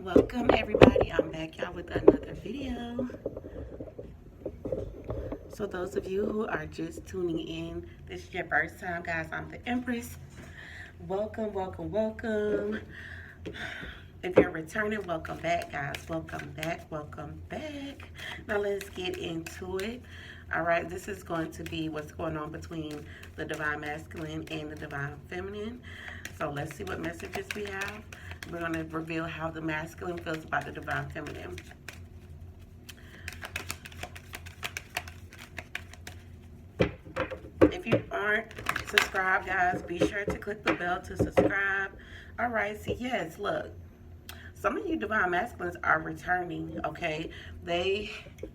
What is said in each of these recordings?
Welcome everybody, I'm back y'all with another video. So those of you who are just tuning in, this is your first time, guys. I'm the Empress. Welcome, welcome, welcome. If you're returning, welcome back, guys. Welcome back, welcome back. Now let's get into it. All right, this is going to be what's going on between the Divine Masculine and the Divine Feminine. So let's see what messages we have. We're going to reveal how the masculine feels about the Divine Feminine. If you aren't subscribed, guys, be sure to click the bell to subscribe. All right, so yes, look. Some of you Divine Masculines are returning, okay? They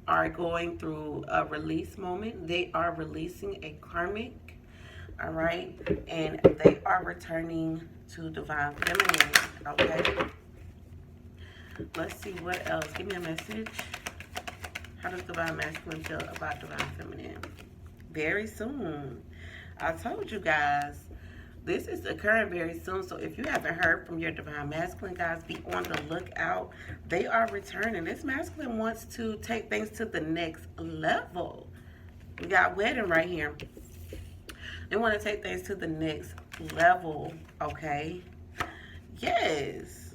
are going through a release moment. They are releasing a karmic, all right? And they are returning to Divine Feminine, okay? Let's see what else. Give me a message. How does Divine Masculine feel about Divine Feminine? Very soon. I told you guys. This is occurring very soon, so if you haven't heard from your Divine Masculine, guys, be on the lookout. They are returning. This masculine wants to take things to the next level. We got wedding right here. They want to take things to the next level, okay? Yes.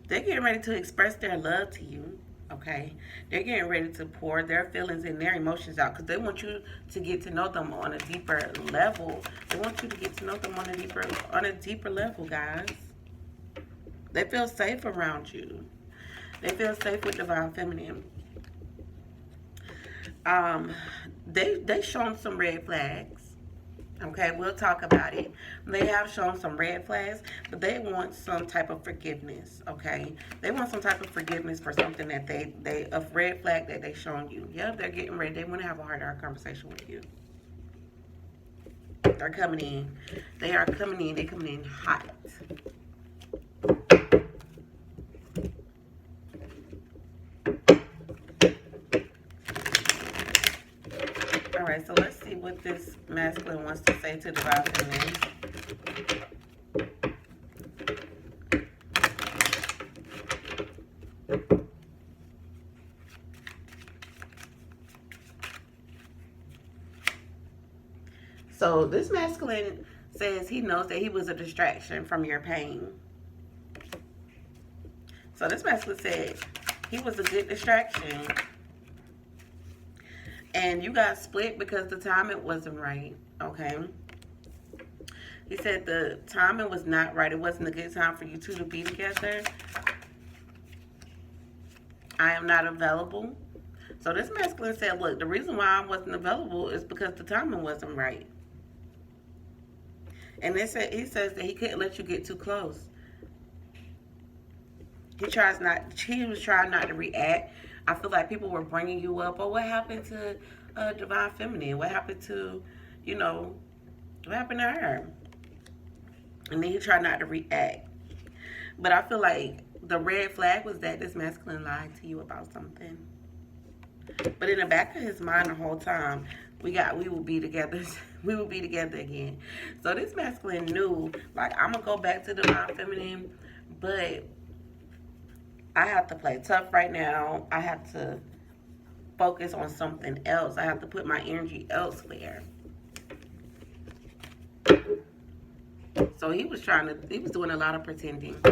They're getting ready to express their love to you, okay? They're getting ready to pour their feelings and their emotions out because they want you to get to know them on a deeper level. They want you to get to know them on a deeper level, guys. They feel safe around you. They feel safe with Divine Feminine. They shown some red flags. Okay, we'll talk about it. They have shown some red flags, but they want some type of forgiveness, okay? They want some type of forgiveness for something that a red flag that they shown you. Yep, they're getting ready. They want to have a heart-to-heart conversation with you. They're coming in. They are coming in. They're coming in hot. All right, so let's see what this masculine wants to say to Divine Feminine. So this masculine says he knows that he was a distraction from your pain. So this masculine said he was a good distraction. And you got split because the timing wasn't right, okay? He said the timing was not right. It wasn't a good time for you two to be together. I am not available. So this masculine said, look, the reason why I wasn't available is because the timing wasn't right. And he says that he couldn't let you get too close. He was trying not to react. I feel like people were bringing you up. Oh, what happened to Divine Feminine? What happened to, what happened to her? And then he tried not to react. But I feel like the red flag was that this masculine lied to you about something. But in the back of his mind the whole time, we will be together. We will be together again. So this masculine knew, like, I'm going to go back to Divine Feminine, but I have to play tough right now. I have to focus on something else. I have to put my energy elsewhere. So he was doing a lot of pretending.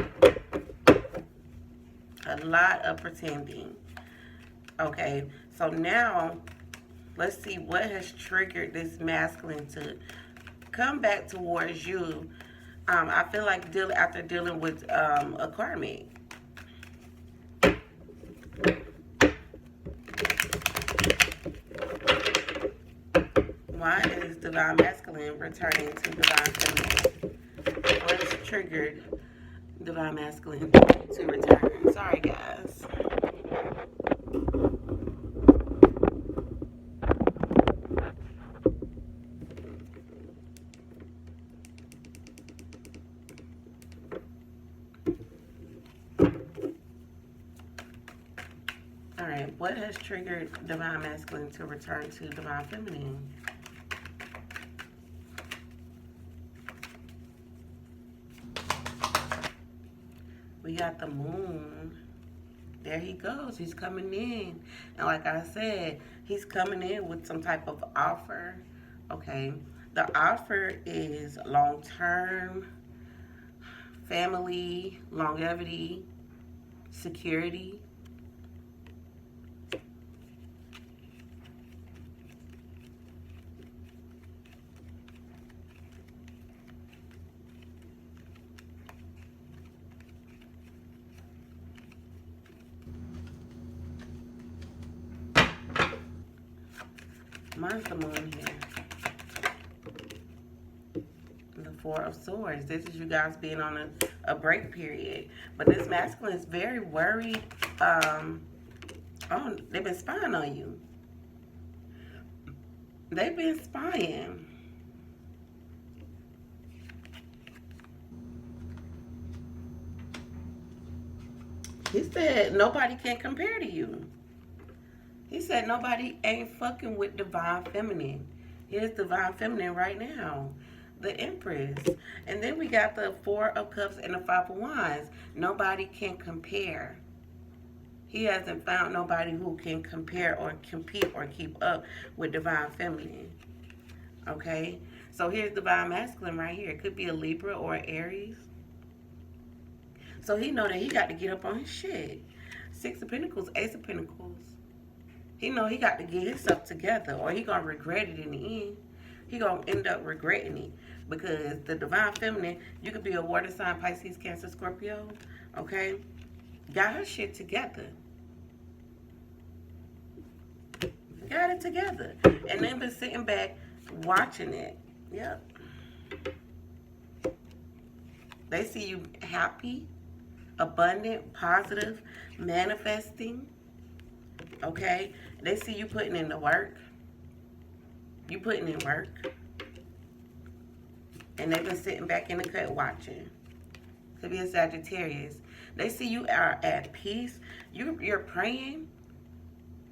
A lot of pretending. Okay, so now let's see what has triggered this masculine to come back towards you. I feel like after dealing with a karmic. Why is Divine Masculine returning to Divine Feminine? What's triggered Divine Masculine to return? Sorry, guys. All right, what has triggered Divine Masculine to return to Divine Feminine? We got the Moon. There he goes. He's coming in. And like I said, he's coming in with some type of offer. Okay. The offer is long term, family, longevity, security. Mine's the moon here. The Four of Swords. This is you guys being on a break period. But this masculine is very worried. They've been spying on you. They've been spying. He said nobody can compare to you. He said nobody ain't fucking with divine feminine. Here's divine feminine right now. The Empress. And then we got the Four of Cups and the Five of Wands. Nobody can compare. He hasn't found nobody who can compare or compete or keep up with divine feminine. Okay? So here's divine masculine right here. It could be a Libra or an Aries. So he know that he got to get up on his shit. Six of Pentacles, Ace of Pentacles. He know he got to get himself together or he going to regret it in the end. He going to end up regretting it because the divine feminine, you could be a water sign, Pisces, Cancer, Scorpio, okay? Got her shit together. Got it together. And then been sitting back watching it. Yep. They see you happy, abundant, positive, manifesting. Okay? They see you putting in the work. You putting in work. And they've been sitting back in the cut watching. Could be a Sagittarius. They see you are at peace. You're praying.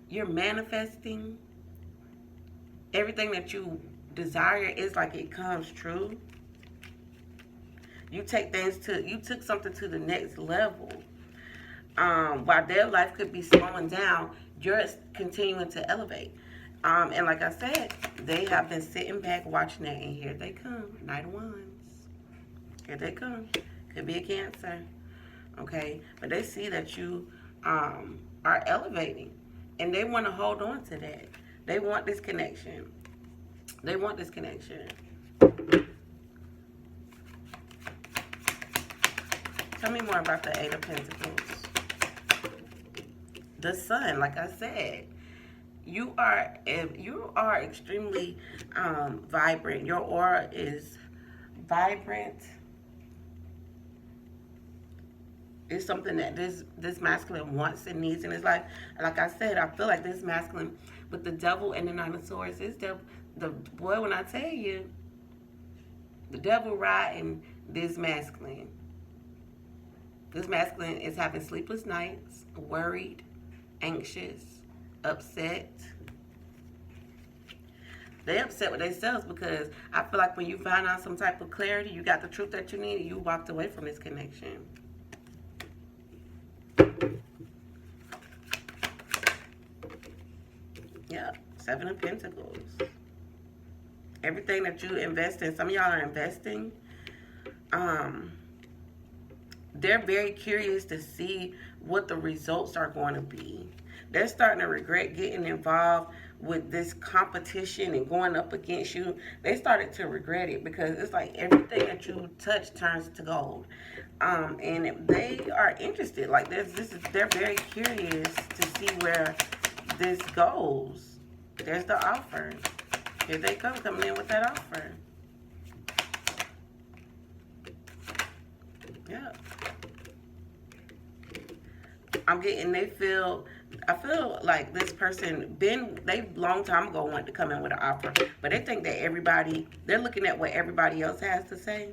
You're manifesting. Everything that you desire is like it comes true. You took something to the next level. While their life could be slowing down, you're continuing to elevate. And like I said, they have been sitting back watching that, and here they come. Knight of Wands. Here they come. Could be a Cancer. Okay? But they see that you are elevating. And they want to hold on to that. They want this connection. They want this connection. Tell me more about the Eight of Pentacles. The Sun, like I said. You are extremely vibrant. Your aura is vibrant. It's something that this masculine wants and needs in his life. And like I said, I feel like this masculine with the Devil and the Nine of Swords is the boy. When I tell you, the devil riding this masculine. This masculine is having sleepless nights, worried, anxious, upset. They upset with themselves because I feel like when you find out some type of clarity, you got the truth that you need, you walked away from this connection. Yeah, Seven of Pentacles. Everything that you invest in, some of y'all are investing. They're very curious to see what the results are going to be. They're starting to regret getting involved with this competition and going up against you. They started to regret it because it's like everything that you touch turns to gold. And they are interested. Like they're very curious to see where this goes. There's the offer. Here they come, coming in with that offer. Yeah. I'm getting, I feel like this person they long time ago wanted to come in with an offer, but they think that they're looking at what everybody else has to say.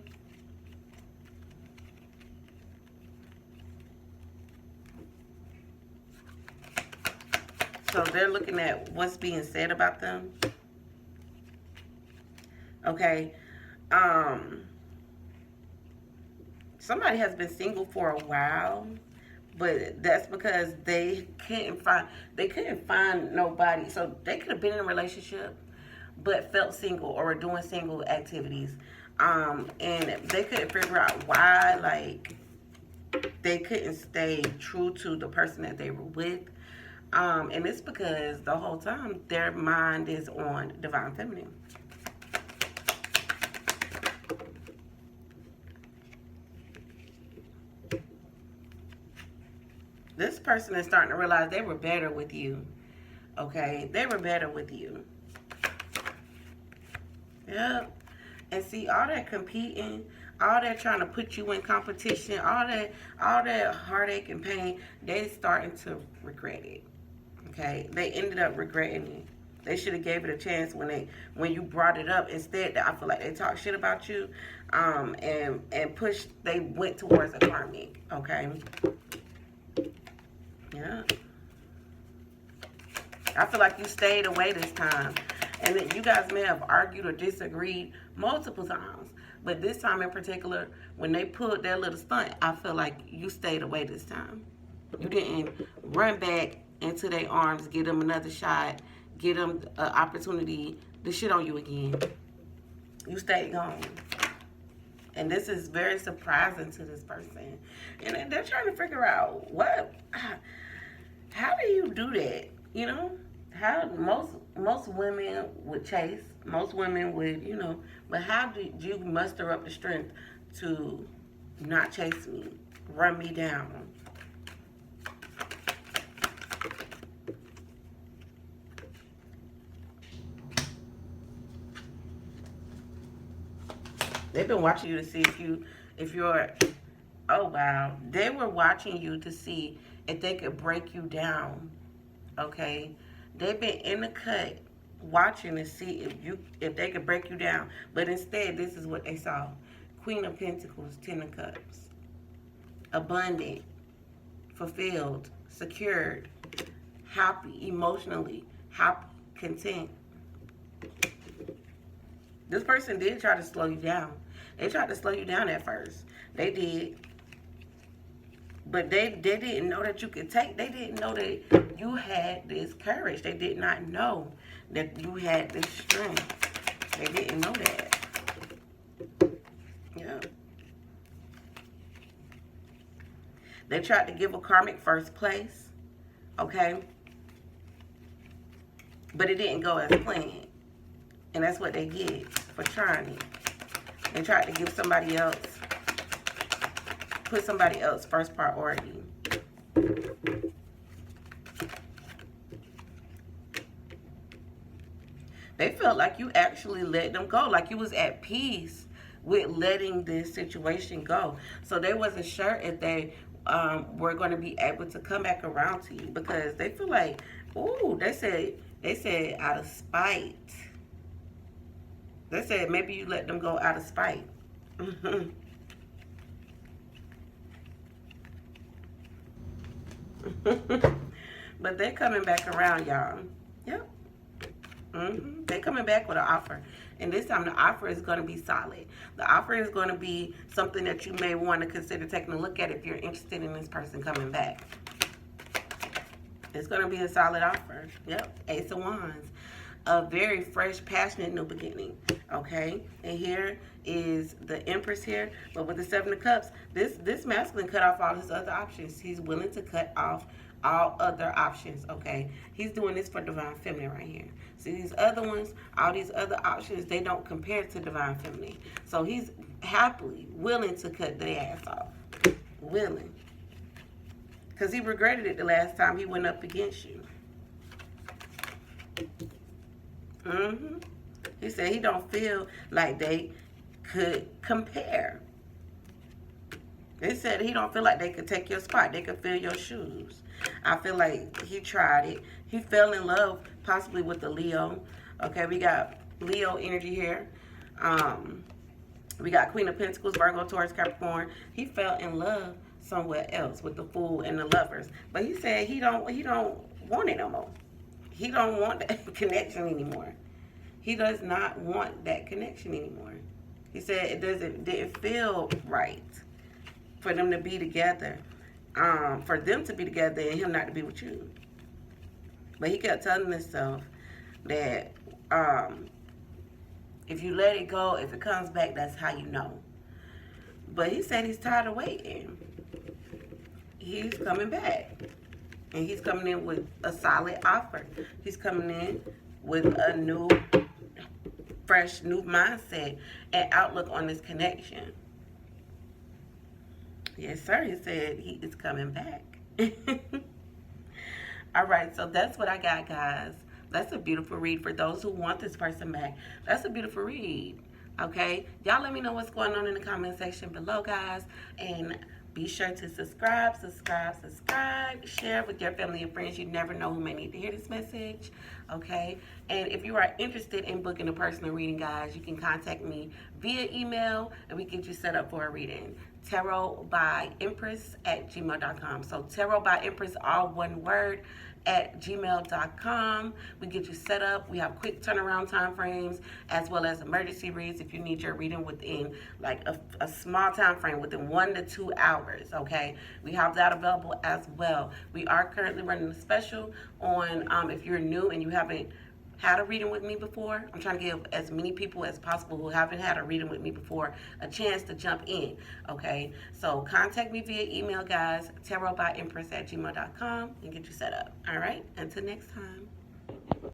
So they're looking at what's being said about them. Okay. Somebody has been single for a while, But that's because they couldn't find nobody. So they could have been in a relationship but felt single or were doing single activities. And they couldn't figure out why, like, they couldn't stay true to the person that they were with. And it's because the whole time their mind is on divine feminine. This person is starting to realize they were better with you. Okay? They were better with you. Yep. And see, all that competing, all that trying to put you in competition, all that heartache and pain, they starting to regret it. Okay? They ended up regretting it. They should have gave it a chance when you brought it up. Instead, I feel like they talked shit about you, and pushed. They went towards a karmic. Okay. Yeah. I feel like you stayed away this time. And that you guys may have argued or disagreed multiple times. But this time in particular, when they pulled their little stunt, I feel like you stayed away this time. You didn't run back into their arms, give them another shot, give them an opportunity to shit on you again. You stayed gone. And this is very surprising to this person. And they're trying to figure out how do you do that? You know? How most women would chase, most women would, but how did you muster up the strength to not chase me, run me down? They've been watching you to see if you're, oh wow, they were watching you to see if they could break you down, okay? They've been in the cut watching to see if they could break you down. But instead, this is what they saw. Queen of Pentacles, Ten of Cups. Abundant, fulfilled, secured, happy, emotionally, happy, content. This person did try to slow you down. They tried to slow you down at first. They did. But they didn't know that you could take. They didn't know that you had this courage. They did not know that you had this strength. They didn't know that. Yeah. They tried to give a karmic first place. Okay. But it didn't go as planned. And that's what they get for trying it. They tried to give somebody else, put somebody else first priority. They felt like you actually let them go, like you was at peace with letting this situation go. So they wasn't sure if they were going to be able to come back around to you, because they feel like, ooh, they said out of spite. They said maybe you let them go out of spite. But they're coming back around, y'all. Yep. They're coming back with an offer. And this time the offer is going to be solid. The offer is going to be something that you may want to consider taking a look at if you're interested in this person coming back. It's going to be a solid offer. Yep. Ace of Wands. A very fresh, passionate new beginning. Okay? And here is the Empress here. But with the Seven of Cups, this masculine cut off all his other options. He's willing to cut off all other options. Okay? He's doing this for Divine Feminine right here. See, these other ones, all these other options, they don't compare to Divine Feminine. So he's happily willing to cut their ass off. Willing. Because he regretted it the last time he went up against you. He said he don't feel like they could compare. They said he don't feel like they could take your spot. They could fill your shoes. I feel like he tried it. He fell in love possibly with the Leo. Okay, we got Leo energy here. We got Queen of Pentacles, Virgo, Taurus, Capricorn. He fell in love somewhere else with the Fool and the Lovers. But he said he don't want it no more. He don't want that connection anymore. He does not want that connection anymore. He said it didn't feel right for them to be together. for them to be together and him not to be with you. But he kept telling himself that if you let it go, if it comes back, that's how you know. But he said he's tired of waiting. He's coming back. And he's coming in with a solid offer. He's coming in with a new, fresh, new mindset and outlook on this connection. Yes, sir. He said he is coming back. All right, so that's what I got, guys. That's a beautiful read for those who want this person back. That's a beautiful read. Okay, y'all let me know what's going on in the comment section below, guys, and be sure to subscribe, share with your family and friends. You never know who may need to hear this message. Okay, and if you are interested in booking a personal reading, guys, you can contact me via email and we get you set up for a reading. tarotbyempress@gmail.com. So tarot by empress, all one word, at gmail.com. We get you set up. We have quick turnaround time frames as well as emergency reads if you need your reading within like a small time frame, within 1 to 2 hours. Okay, we have that available as well. We are currently running a special on if you're new and you haven't had a reading with me before. I'm trying to give as many people as possible who haven't had a reading with me before a chance to jump in. Okay, so contact me via email, guys, tarotbyempress@gmail.com, and get you set up. All right, until next time.